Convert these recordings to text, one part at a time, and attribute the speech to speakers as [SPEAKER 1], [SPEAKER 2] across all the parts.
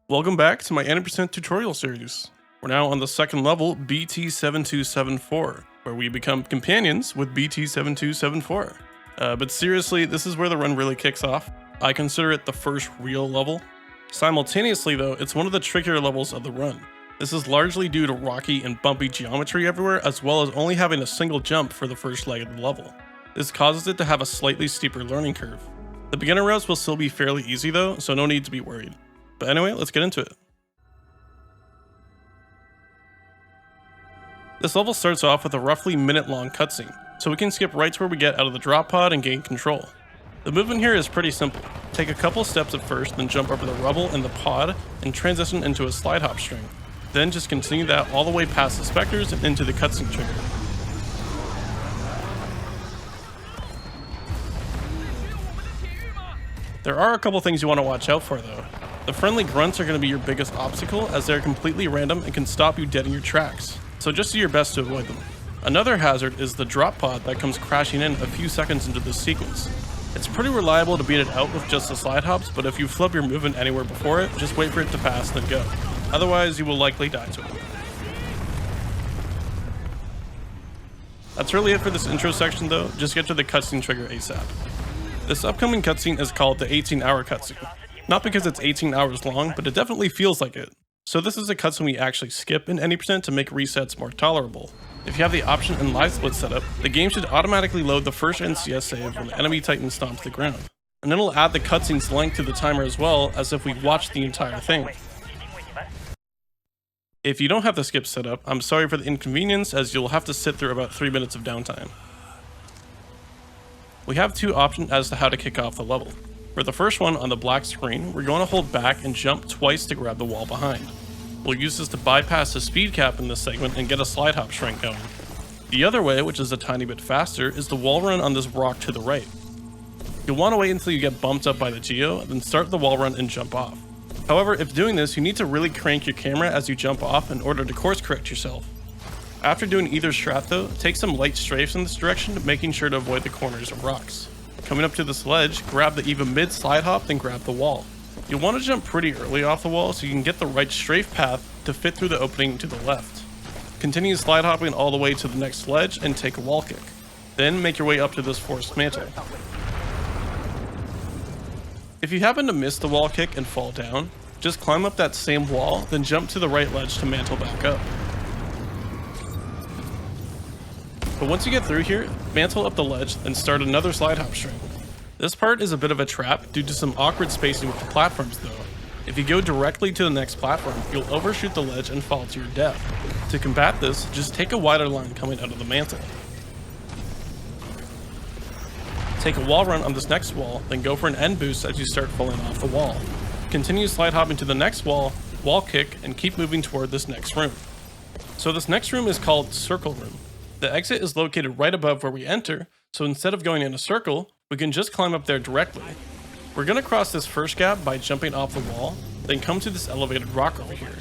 [SPEAKER 1] Welcome back to my 80% tutorial series. We're now on the second level, BT-7274, where we become companions with BT-7274. But seriously, this is where the run really kicks off. I consider it the first real level. Simultaneously though, it's one of the trickier levels of the run. This is largely due to rocky and bumpy geometry everywhere, as well as only having a single jump for the first leg of the level. This causes it to have a slightly steeper learning curve. The beginner routes will still be fairly easy though, so no need to be worried. But anyway, let's get into it. This level starts off with a roughly minute-long cutscene, so we can skip right to where we get out of the drop pod and gain control. The movement here is pretty simple. Take a couple steps at first, then jump over the rubble in the pod and transition into a slide hop string. Then just continue that all the way past the specters and into the cutscene trigger. There are a couple things you want to watch out for though. The friendly grunts are going to be your biggest obstacle, as they're completely random and can stop you dead in your tracks, so just do your best to avoid them. Another hazard is the drop pod that comes crashing in a few seconds into this sequence. It's pretty reliable to beat it out with just the slide hops, but if you flub your movement anywhere before it, just wait for it to pass then go. Otherwise, you will likely die to it. That's really it for this intro section though, just get to the cutscene trigger ASAP. This upcoming cutscene is called the 18-hour cutscene. Not because it's 18 hours long, but it definitely feels like it. So this is a cutscene we actually skip in 80% to make resets more tolerable. If you have the option in live split setup, the game should automatically load the first NCS save when the enemy Titan stomps the ground. And it'll add the cutscene's length to the timer as well, as if we watched the entire thing. If you don't have the skip set up, I'm sorry for the inconvenience, as you'll have to sit through about 3 minutes of downtime. We have two options as to how to kick off the level. For the first one, on the black screen, we're going to hold back and jump twice to grab the wall behind. We'll use this to bypass the speed cap in this segment and get a slide hop shrink going. The other way, which is a tiny bit faster, is the wall run on this rock to the right. You'll want to wait until you get bumped up by the geo, then start the wall run and jump off. However, if doing this, you need to really crank your camera as you jump off in order to course correct yourself. After doing either strat though, take some light strafes in this direction, making sure to avoid the corners of rocks. Coming up to this ledge, grab the even mid slide hop, then grab the wall. You'll want to jump pretty early off the wall so you can get the right strafe path to fit through the opening to the left. Continue slide hopping all the way to the next ledge and take a wall kick. Then make your way up to this forced mantle. If you happen to miss the wall kick and fall down, just climb up that same wall, then jump to the right ledge to mantle back up. But once you get through here, mantle up the ledge and start another slide hop string. This part is a bit of a trap due to some awkward spacing with the platforms though. If you go directly to the next platform, you'll overshoot the ledge and fall to your death. To combat this, just take a wider line coming out of the mantle. Take a wall run on this next wall, then go for an end boost as you start falling off the wall. Continue slide hopping to the next wall kick, and keep moving toward this next room. So this next room is called Circle Room. The exit is located right above where we enter, so instead of going in a circle, we can just climb up there directly. We're going to cross this first gap by jumping off the wall, then come to this elevated rock over here.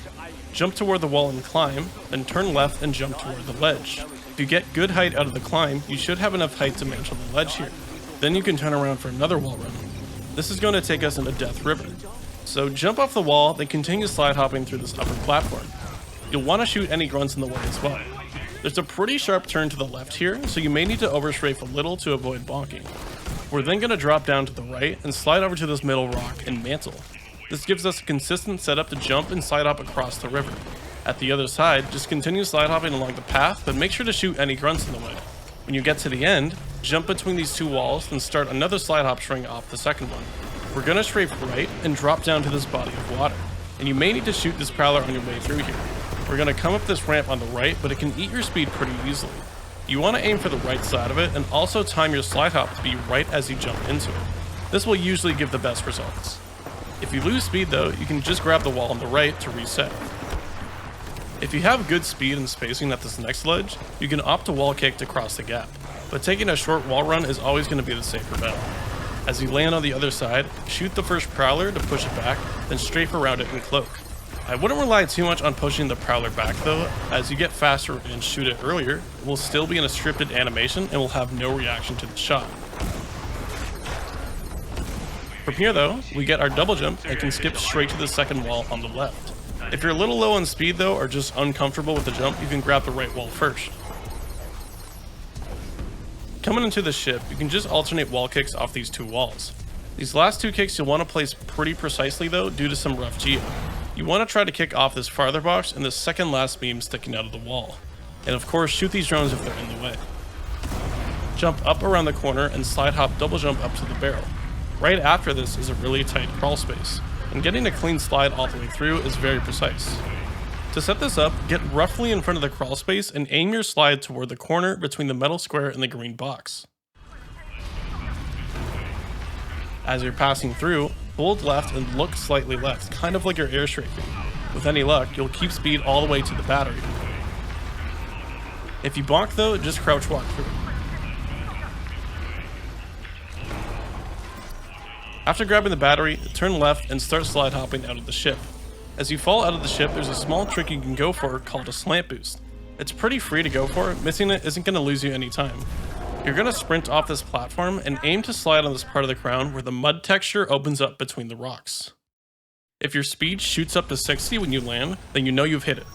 [SPEAKER 1] Jump toward the wall and climb, then turn left and jump toward the ledge. If you get good height out of the climb, you should have enough height to mantle the ledge here. Then you can turn around for another wall run. This is going to take us into Death River. So jump off the wall, then continue slide hopping through this upper platform. You'll want to shoot any grunts in the way as well. There's a pretty sharp turn to the left here, so you may need to overstrafe a little to avoid bonking. We're then going to drop down to the right and slide over to this middle rock and mantle. This gives us a consistent setup to jump and slide hop across the river. At the other side, just continue slide hopping along the path, but make sure to shoot any grunts in the way. When you get to the end, jump between these two walls, then start another slide hop string off the second one. We're going to strafe right and drop down to this body of water, and you may need to shoot this prowler on your way through here. We're going to come up this ramp on the right, but it can eat your speed pretty easily. You want to aim for the right side of it and also time your slide hop to be right as you jump into it. This will usually give the best results. If you lose speed though, you can just grab the wall on the right to reset. If you have good speed and spacing at this next ledge, you can opt to wall kick to cross the gap, but taking a short wall run is always going to be the safer bet. As you land on the other side, shoot the first prowler to push it back, then strafe around it and cloak. I wouldn't rely too much on pushing the prowler back though, as you get faster and shoot it earlier, it will still be in a scripted animation and will have no reaction to the shot. For From here though, we get our double jump and can skip straight to the second wall on the left. If you're a little low on speed though, or just uncomfortable with the jump, you can grab the right wall first. Coming into the ship, you can just alternate wall kicks off these two walls. These last two kicks you'll want to place pretty precisely though, due to some rough geo. You want to try to kick off this farther box and the second last beam sticking out of the wall. And of course, shoot these drones if they're in the way. Jump up around the corner and slide hop double jump up to the barrel. Right after this is a really tight crawl space, and getting a clean slide all the way through is very precise. To set this up, get roughly in front of the crawl space and aim your slide toward the corner between the metal square and the green box. As you're passing through, hold left and look slightly left, kind of like you're air strafing. With any luck, you'll keep speed all the way to the battery. If you bonk though, just crouch walk through. After grabbing the battery, turn left and start slide hopping out of the ship. As you fall out of the ship, there's a small trick you can go for called a slant boost. It's pretty free to go for, missing it isn't going to lose you any time. You're going to sprint off this platform and aim to slide on this part of the crown where the mud texture opens up between the rocks. If your speed shoots up to 60 when you land, then you know you've hit it.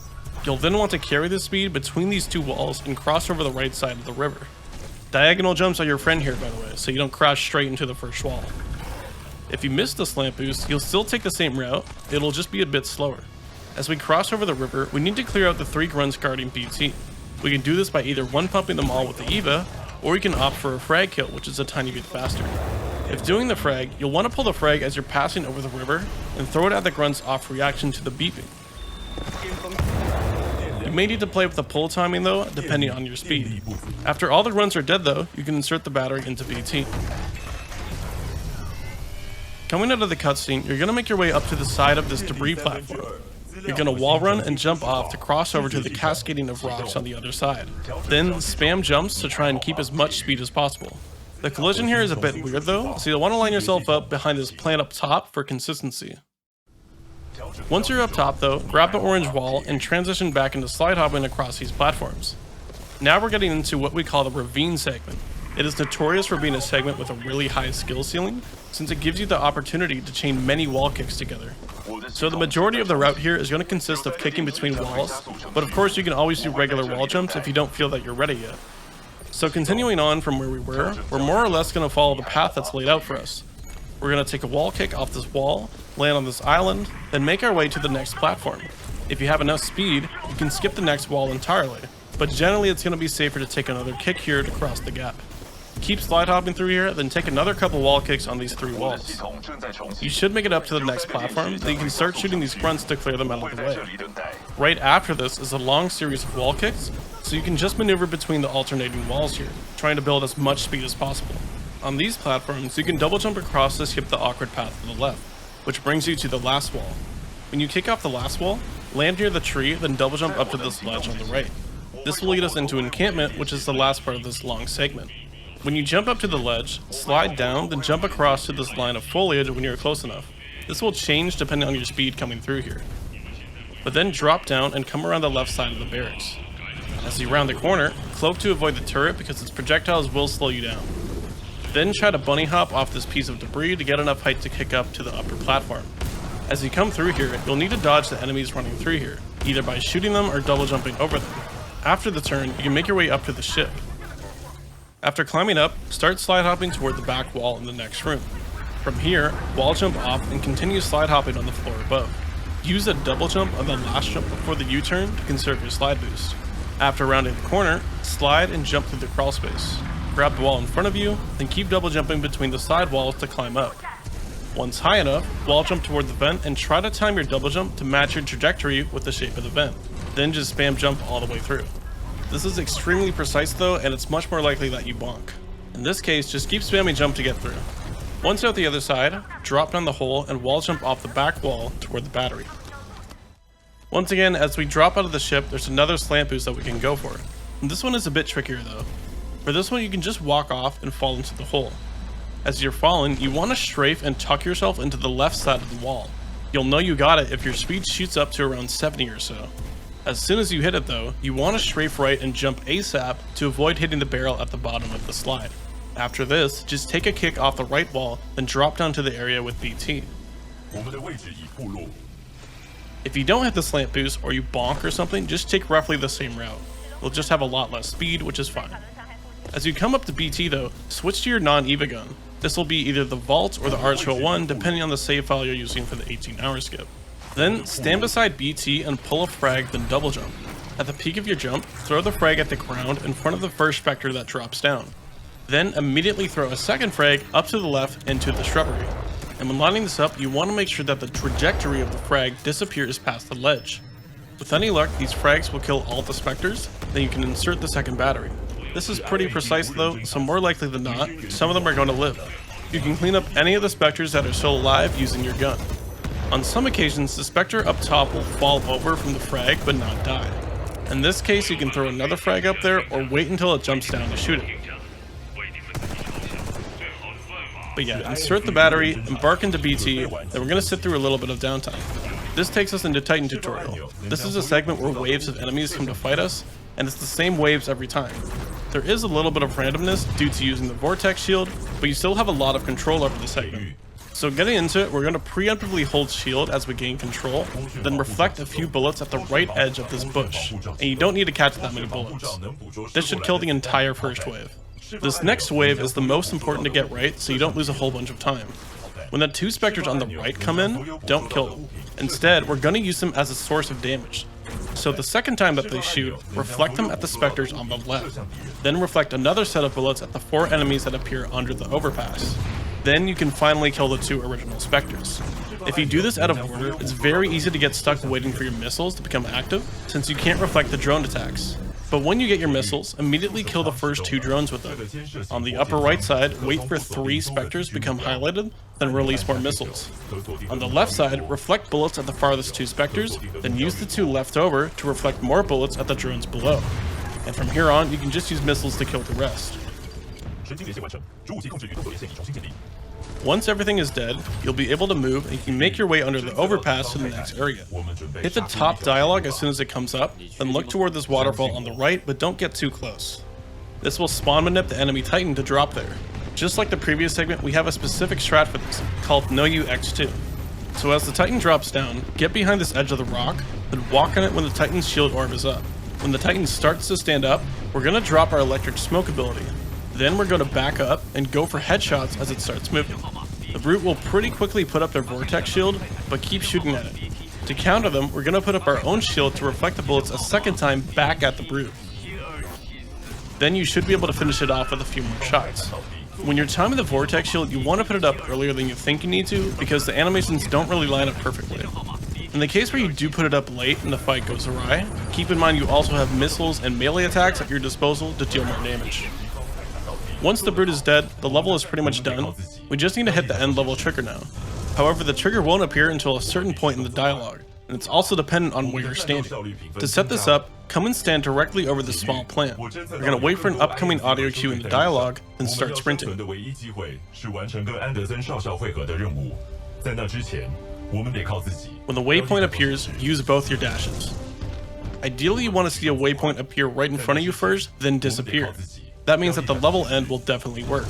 [SPEAKER 1] You'll then want to carry the speed between these two walls and cross over the right side of the river. Diagonal jumps are your friend here, by the way, so you don't crash straight into the first wall. If you miss the slant boost, you'll still take the same route, it'll just be a bit slower. As we cross over the river, we need to clear out the 3 grunts guarding BT. We can do this by either one-pumping them all with the EVA, or you can opt for a frag kill, which is a tiny bit faster. If doing the frag, you'll want to pull the frag as you're passing over the river, and throw it at the grunts off reaction to the beeping. You may need to play with the pull timing though, depending on your speed. After all the grunts are dead though, you can insert the battery into BT. Coming out of the cutscene, you're going to make your way up to the side of this debris platform. You're going to wall run and jump off to cross over to the cascading of rocks on the other side. Then spam jumps to try and keep as much speed as possible. The collision here is a bit weird though, so you'll want to line yourself up behind this plant up top for consistency. Once you're up top though, grab the orange wall and transition back into slide hopping across these platforms. Now we're getting into what we call the Ravine segment. It is notorious for being a segment with a really high skill ceiling, since it gives you the opportunity to chain many wall kicks together. So the majority of the route here is going to consist of kicking between walls, but of course you can always do regular wall jumps if you don't feel that you're ready yet. So continuing on from where we were, we're more or less going to follow the path that's laid out for us. We're going to take a wall kick off this wall, land on this island, then make our way to the next platform. If you have enough speed, you can skip the next wall entirely, but generally it's going to be safer to take another kick here to cross the gap. Keep slide hopping through here, then take another couple wall kicks on these 3 walls. You should make it up to the next platform, then you can start shooting these grunts to clear them out of the way. Right after this is a long series of wall kicks, so you can just maneuver between the alternating walls here, trying to build as much speed as possible. On these platforms, you can double jump across to skip the awkward path to the left, which brings you to the last wall. When you kick off the last wall, land near the tree, then double jump up to this ledge on the right. This will lead us into Encampment, which is the last part of this long segment. When you jump up to the ledge, slide down, then jump across to this line of foliage when you're close enough. This will change depending on your speed coming through here. But then drop down and come around the left side of the barracks. As you round the corner, cloak to avoid the turret because its projectiles will slow you down. Then try to bunny hop off this piece of debris to get enough height to kick up to the upper platform. As you come through here, you'll need to dodge the enemies running through here, either by shooting them or double jumping over them. After the turn, you can make your way up to the ship. After climbing up, start slide hopping toward the back wall in the next room. From here, wall jump off and continue slide hopping on the floor above. Use a double jump on the last jump before the U-turn to conserve your slide boost. After rounding the corner, slide and jump through the crawl space. Grab the wall in front of you, then keep double jumping between the side walls to climb up. Once high enough, wall jump toward the vent and try to time your double jump to match your trajectory with the shape of the vent. Then just spam jump all the way through. This is extremely precise though, and it's much more likely that you bonk. In this case, just keep spamming jump to get through. Once you're out the other side, drop down the hole and wall jump off the back wall toward the battery. Once again, as we drop out of the ship, there's another slant boost that we can go for. And this one is a bit trickier though. For this one, you can just walk off and fall into the hole. As you're falling, you want to strafe and tuck yourself into the left side of the wall. You'll know you got it if your speed shoots up to around 70 or so. As soon as you hit it though, you want to strafe right and jump ASAP to avoid hitting the barrel at the bottom of the slide. After this, just take a kick off the right wall, then drop down to the area with BT. If you don't hit the slant boost or you bonk or something, just take roughly the same route. You'll just have a lot less speed, which is fine. As you come up to BT though, switch to your non-EVA gun. This will be either the Vault or the R201 depending on the save file you're using for the 18-hour skip. Then stand beside BT and pull a frag, then double jump. At the peak of your jump, throw the frag at the ground in front of the first spectre that drops down. Then immediately throw a second frag up to the left into the shrubbery. And when lining this up, you want to make sure that the trajectory of the frag disappears past the ledge. With any luck, these frags will kill all the specters, then you can insert the second battery. This is pretty precise though, so more likely than not, some of them are going to live. You can clean up any of the specters that are still alive using your gun. On some occasions, the spectre up top will fall over from the frag but not die. In this case, you can throw another frag up there or wait until it jumps down to shoot it. But yeah, insert the battery, embark into BT, then we're going to sit through a little bit of downtime. This takes us into Titan tutorial. This is a segment where waves of enemies come to fight us, and it's the same waves every time. There is a little bit of randomness due to using the vortex shield, but you still have a lot of control over the segment. So getting into it, we're going to preemptively hold shield as we gain control, then reflect a few bullets at the right edge of this bush, and you don't need to catch that many bullets. This should kill the entire first wave. This next wave is the most important to get right so you don't lose a whole bunch of time. When the two specters on the right come in, don't kill them. Instead, we're going to use them as a source of damage. So the second time that they shoot, reflect them at the specters on the left. Then reflect another set of bullets at the 4 enemies that appear under the overpass. Then you can finally kill the 2 original specters. If you do this out of order, it's very easy to get stuck waiting for your missiles to become active, since you can't reflect the drone attacks. But when you get your missiles, immediately kill the first 2 drones with them. On the upper right side, wait for 3 specters to become highlighted, then release more missiles. On the left side, reflect bullets at the farthest 2 specters, then use the 2 left over to reflect more bullets at the drones below. And from here on, you can just use missiles to kill the rest. Once everything is dead, you'll be able to move and you can make your way under the overpass to the next area. Hit the top dialogue as soon as it comes up, then look toward this waterfall on the right, but don't get too close. This will spawn manip the enemy Titan to drop there. Just like the previous segment, we have a specific strat for this, called No You X2. So as the Titan drops down, get behind this edge of the rock, then walk on it when the Titan's shield orb is up. When the Titan starts to stand up, we're going to drop our electric smoke ability. Then we're going to back up and go for headshots as it starts moving. The brute will pretty quickly put up their vortex shield, but keep shooting at it. To counter them, we're going to put up our own shield to reflect the bullets a second time back at the brute. Then you should be able to finish it off with a few more shots. When you're timing the vortex shield, you want to put it up earlier than you think you need to, because the animations don't really line up perfectly. In the case where you do put it up late and the fight goes awry, keep in mind you also have missiles and melee attacks at your disposal to deal more damage. Once the brute is dead, the level is pretty much done. We just need to hit the end level trigger now. However, the trigger won't appear until a certain point in the dialogue, and it's also dependent on where you're standing. To set this up, come and stand directly over this small plant. We're going to wait for an upcoming audio cue in the dialogue, then start sprinting. When the waypoint appears, use both your dashes. Ideally, you want to see a waypoint appear right in front of you first, then disappear. That means that the level end will definitely work.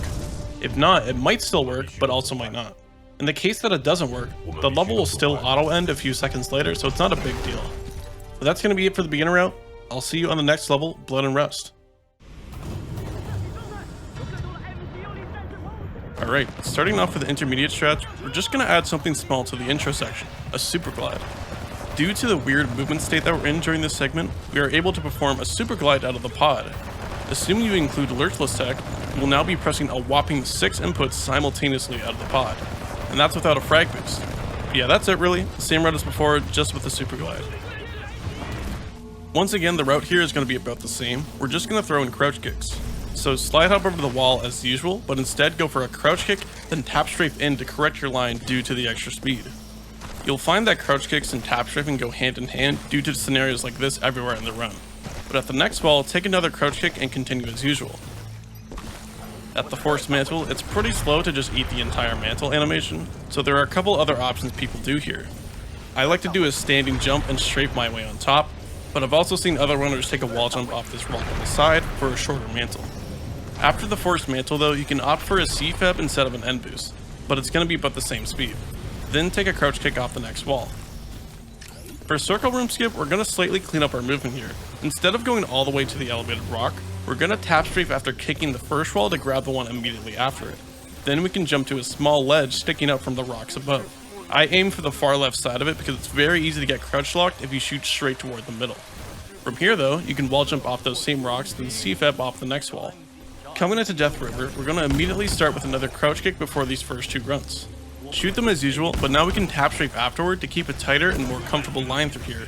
[SPEAKER 1] If not, it might still work, but also might not. In the case that it doesn't work, the level will still auto end a few seconds later, so it's not a big deal. But that's going to be it for the beginner route. I'll see you on the next level, Blood and Rust. Alright, starting off with the intermediate stretch, we're just going to add something small to the intro section, a super glide. Due to the weird movement state that we're in during this segment, we are able to perform a super glide out of the pod. Assuming you include lurchless tech, you will now be pressing a whopping 6 inputs simultaneously out of the pod. And that's without a frag boost. But yeah, that's it really. Same route as before, just with the super glide. Once again, the route here is going to be about the same. We're just going to throw in crouch kicks. So slide hop over the wall as usual, but instead go for a crouch kick, then tap strafe in to correct your line due to the extra speed. You'll find that crouch kicks and tap strafing go hand in hand due to scenarios like this everywhere in the run. But at the next wall, take another crouch kick and continue as usual. At the forced mantle, it's pretty slow to just eat the entire mantle animation, so there are a couple other options people do here. I like to do a standing jump and strafe my way on top, but I've also seen other runners take a wall jump off this rock on the side for a shorter mantle. After the forced mantle though, you can opt for a CFEB instead of an N boost, but it's going to be about the same speed. Then take a crouch kick off the next wall. For circle room skip, we're going to slightly clean up our movement here. Instead of going all the way to the elevated rock, we're going to tap strafe after kicking the first wall to grab the one immediately after it. Then we can jump to a small ledge sticking up from the rocks above. I aim for the far left side of it because it's very easy to get crouch locked if you shoot straight toward the middle. From here though, you can wall jump off those same rocks, then CFEB off the next wall. Coming into Death River, we're going to immediately start with another crouch kick before these first two grunts. Shoot them as usual, but now we can tap strafe afterward to keep a tighter and more comfortable line through here.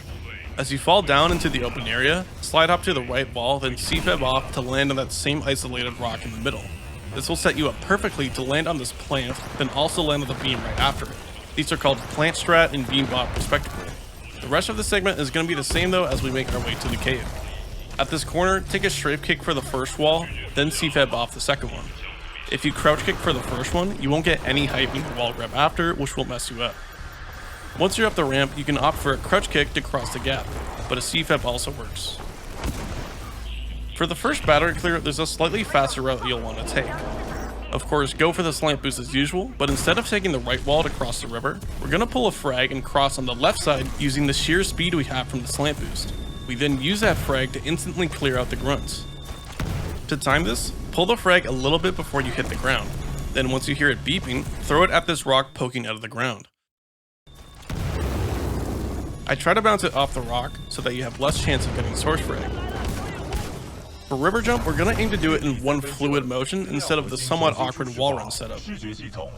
[SPEAKER 1] As you fall down into the open area, slide up to the right wall, then CFEB off to land on that same isolated rock in the middle. This will set you up perfectly to land on this plant, then also land on the beam right after it. These are called plant strat and beam bot respectively. The rest of the segment is going to be the same though as we make our way to the cave. At this corner, take a strafe kick for the first wall, then CFEB off the second one. If you crouch kick for the first one, you won't get any height in the wall grab after, which will mess you up. Once you're up the ramp, you can opt for a crouch kick to cross the gap, but a CFEB also works. For the first battery clear, there's a slightly faster route you'll want to take. Of course, go for the slant boost as usual, but instead of taking the right wall to cross the river, we're going to pull a frag and cross on the left side using the sheer speed we have from the slant boost. We then use that frag to instantly clear out the grunts. To time this, pull the frag a little bit before you hit the ground. Then once you hear it beeping, throw it at this rock poking out of the ground. I try to bounce it off the rock so that you have less chance of getting source frag. For river jump, we're going to aim to do it in one fluid motion instead of the somewhat awkward wall run setup.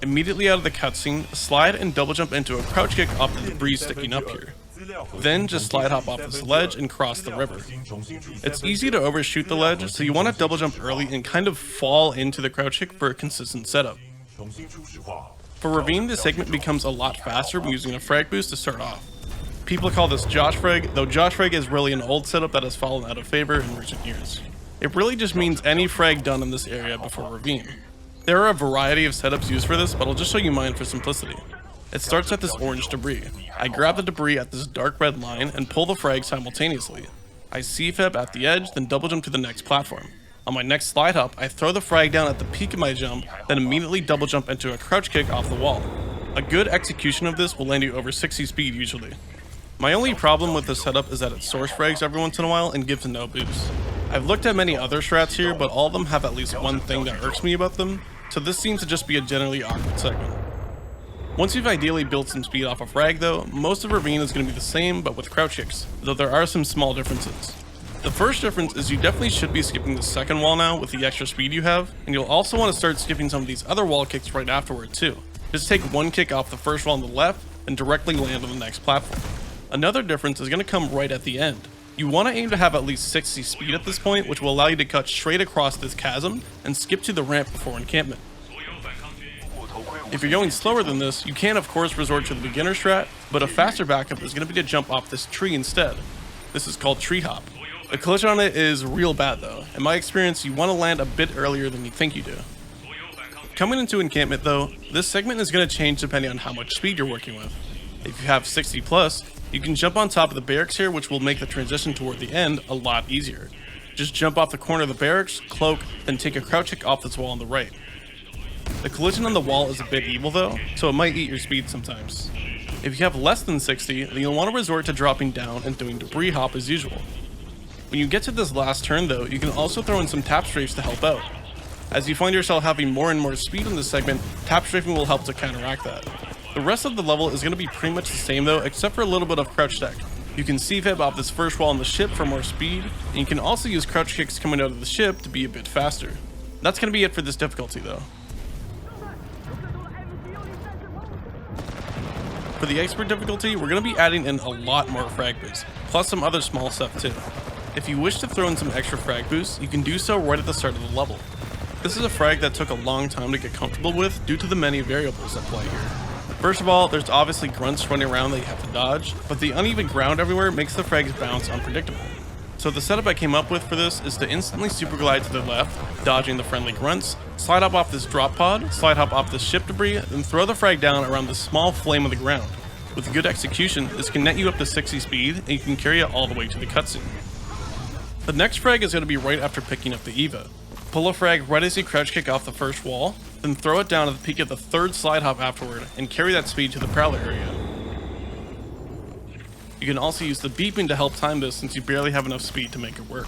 [SPEAKER 1] Immediately out of the cutscene, slide and double jump into a crouch kick off the debris sticking up here. Then just slide hop off this ledge and cross the river. It's easy to overshoot the ledge, so you want to double jump early and kind of fall into the crouch kick for a consistent setup. For Ravine, this segment becomes a lot faster when using a frag boost to start off. People call this Josh Frag, though Josh Frag is really an old setup that has fallen out of favor in recent years. It really just means any frag done in this area before Ravine. There are a variety of setups used for this, but I'll just show you mine for simplicity. It starts at this orange debris. I grab the debris at this dark red line and pull the frag simultaneously. I CFEB at the edge, then double jump to the next platform. On my next slide hop, I throw the frag down at the peak of my jump, then immediately double jump into a crouch kick off the wall. A good execution of this will land you over 60 speed usually. My only problem with this setup is that it source frags every once in a while and gives no boost. I've looked at many other strats here, but all of them have at least one thing that irks me about them, so this seems to just be a generally awkward segment. Once you've ideally built some speed off a frag though, most of Ravine is going to be the same but with crouch kicks, though there are some small differences. The first difference is you definitely should be skipping the second wall now with the extra speed you have, and you'll also want to start skipping some of these other wall kicks right afterward too. Just take one kick off the first wall on the left and directly land on the next platform. Another difference is going to come right at the end. You want to aim to have at least 60 speed at this point, which will allow you to cut straight across this chasm and skip to the ramp before encampment. If you're going slower than this, you can of course resort to the beginner strat, but a faster backup is going to be to jump off this tree instead. This is called tree hop. A collision on it is real bad though. In my experience, you want to land a bit earlier than you think you do. Coming into encampment though, this segment is going to change depending on how much speed you're working with. If you have 60 plus, you can jump on top of the barracks here, which will make the transition toward the end a lot easier. Just jump off the corner of the barracks, cloak, then take a crouch kick off this wall on the right. The collision on the wall is a bit evil though, so it might eat your speed sometimes. If you have less than 60, then you'll want to resort to dropping down and doing debris hop as usual. When you get to this last turn though, you can also throw in some tap strafes to help out. As you find yourself having more and more speed in this segment, tap strafing will help to counteract that. The rest of the level is going to be pretty much the same though, except for a little bit of crouch tech. You can CFEB off this first wall on the ship for more speed, and you can also use crouch kicks coming out of the ship to be a bit faster. That's going to be it for this difficulty though. For the expert difficulty, we're going to be adding in a lot more frag boosts, plus some other small stuff too. If you wish to throw in some extra frag boosts, you can do so right at the start of the level. This is a frag that took a long time to get comfortable with due to the many variables at play here. First of all, there's obviously grunts running around that you have to dodge, but the uneven ground everywhere makes the frags bounce unpredictable. So the setup I came up with for this is to instantly super glide to the left, dodging the friendly grunts, slide hop off this drop pod, slide hop off this ship debris, then throw the frag down around this small flame of the ground. With good execution, this can net you up to 60 speed, and you can carry it all the way to the cutscene. The next frag is going to be right after picking up the Eva. Pull a frag right as you crouch kick off the first wall, then throw it down at the peak of the third slide hop afterward and carry that speed to the Prowler area. You can also use the beeping to help time this since you barely have enough speed to make it work.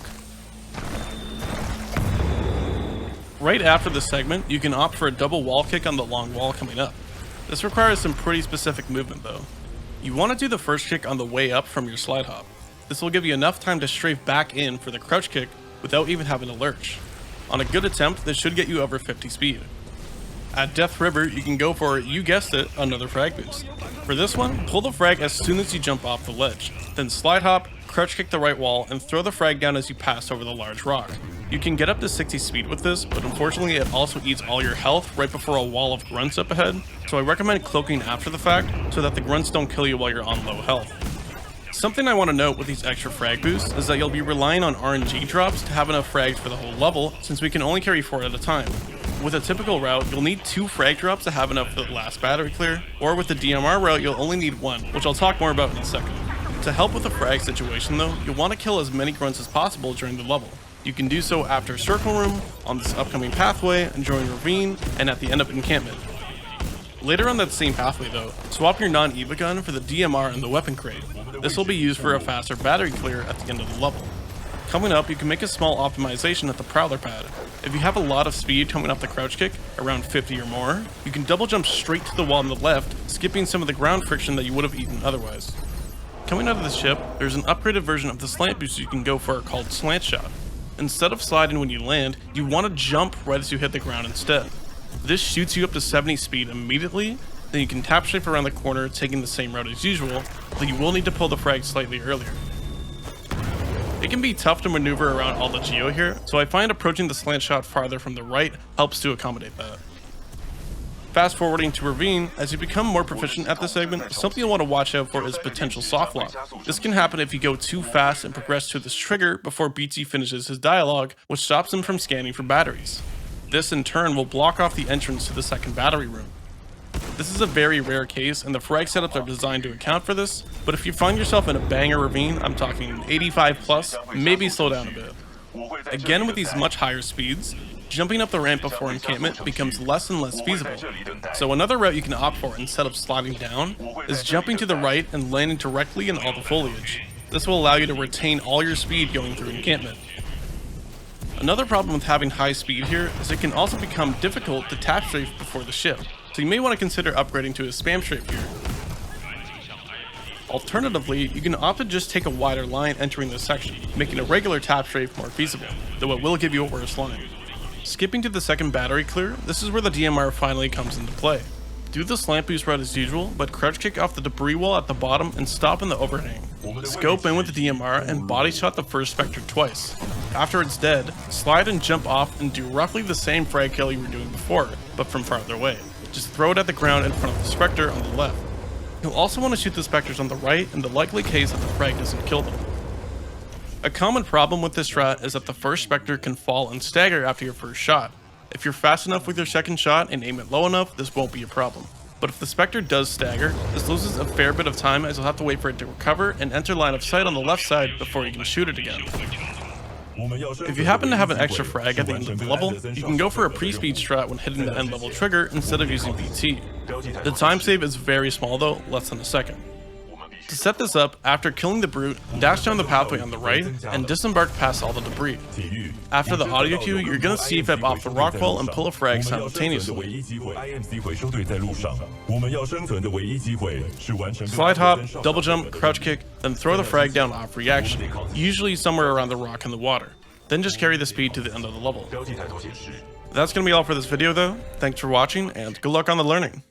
[SPEAKER 1] Right after this segment, you can opt for a double wall kick on the long wall coming up. This requires some pretty specific movement though. You want to do the first kick on the way up from your slide hop. This will give you enough time to strafe back in for the crouch kick without even having to lurch. On a good attempt, this should get you over 50 speed. At Death River, you can go for, you guessed it, another frag boost. For this one, pull the frag as soon as you jump off the ledge, then slide hop, crouch kick the right wall, and throw the frag down as you pass over the large rock. You can get up to 60 speed with this, but unfortunately it also eats all your health right before a wall of grunts up ahead, so I recommend cloaking after the fact so that the grunts don't kill you while you're on low health. Something I want to note with these extra frag boosts is that you'll be relying on RNG drops to have enough frags for the whole level, since we can only carry 4 at a time. With a typical route, you'll need 2 frag drops to have enough for the last battery clear, or with the DMR route, you'll only need 1, which I'll talk more about in a second. To help with the frag situation though, you'll want to kill as many grunts as possible during the level. You can do so after Circle Room, on this upcoming pathway, and during Ravine, and at the end of Encampment. Later on that same pathway though, swap your non-EVA gun for the DMR and the weapon crate. This will be used for a faster battery clear at the end of the level. Coming up, you can make a small optimization at the Prowler Pad. If you have a lot of speed coming off the crouch kick, around 50 or more, you can double jump straight to the wall on the left, skipping some of the ground friction that you would have eaten otherwise. Coming out of the ship, there's an upgraded version of the slant boost you can go for called Slant Shot. Instead of sliding when you land, you want to jump right as you hit the ground instead. This shoots you up to 70 speed immediately, then you can tap strafe around the corner taking the same route as usual, but you will need to pull the frag slightly earlier. It can be tough to maneuver around all the geo here, so I find approaching the slant shot farther from the right helps to accommodate that. Fast forwarding to Ravine, as you become more proficient at this segment, something you'll want to watch out for is potential soft lock. This can happen if you go too fast and progress to this trigger before BT finishes his dialogue, which stops him from scanning for batteries. This in turn will block off the entrance to the second battery room. This is a very rare case, and the frag setups are designed to account for this, but if you find yourself in a banger ravine, I'm talking 85 plus, maybe slow down a bit. Again, with these much higher speeds, jumping up the ramp before encampment becomes less and less feasible. So another route you can opt for instead of sliding down is jumping to the right and landing directly in all the foliage. This will allow you to retain all your speed going through encampment. Another problem with having high speed here is it can also become difficult to tap strafe before the ship, so you may want to consider upgrading to a spam strafe here. Alternatively, you can opt to just take a wider line entering this section, making a regular tap strafe more feasible, though it will give you a worse line. Skipping to the second battery clear, this is where the DMR finally comes into play. Do the slant boost route as usual, but crouch kick off the debris wall at the bottom and stop in the overhang. Scope in with the DMR and body shot the first Spectre twice. After it's dead, slide and jump off and do roughly the same frag kill you were doing before, but from farther away. Just throw it at the ground in front of the Spectre on the left. You'll also want to shoot the Spectres on the right in the likely case that the frag doesn't kill them. A common problem with this strat is that the first Spectre can fall and stagger after your first shot. If you're fast enough with your second shot and aim it low enough, this won't be a problem. But if the Spectre does stagger, this loses a fair bit of time as you'll have to wait for it to recover and enter line of sight on the left side before you can shoot it again. If you happen to have an extra frag at the end of the level, you can go for a pre-speed strat when hitting the end level trigger instead of using BT. The time save is very small though, less than a second. To set this up, after killing the brute, dash down the pathway on the right and disembark past all the debris. After the audio cue, you're gonna CFEP off the rock wall and pull a frag simultaneously. Slide hop, double jump, crouch kick, then throw the frag down off reaction, usually somewhere around the rock in the water. Then just carry the speed to the end of the level. That's gonna be all for this video though. Thanks for watching and good luck on the learning.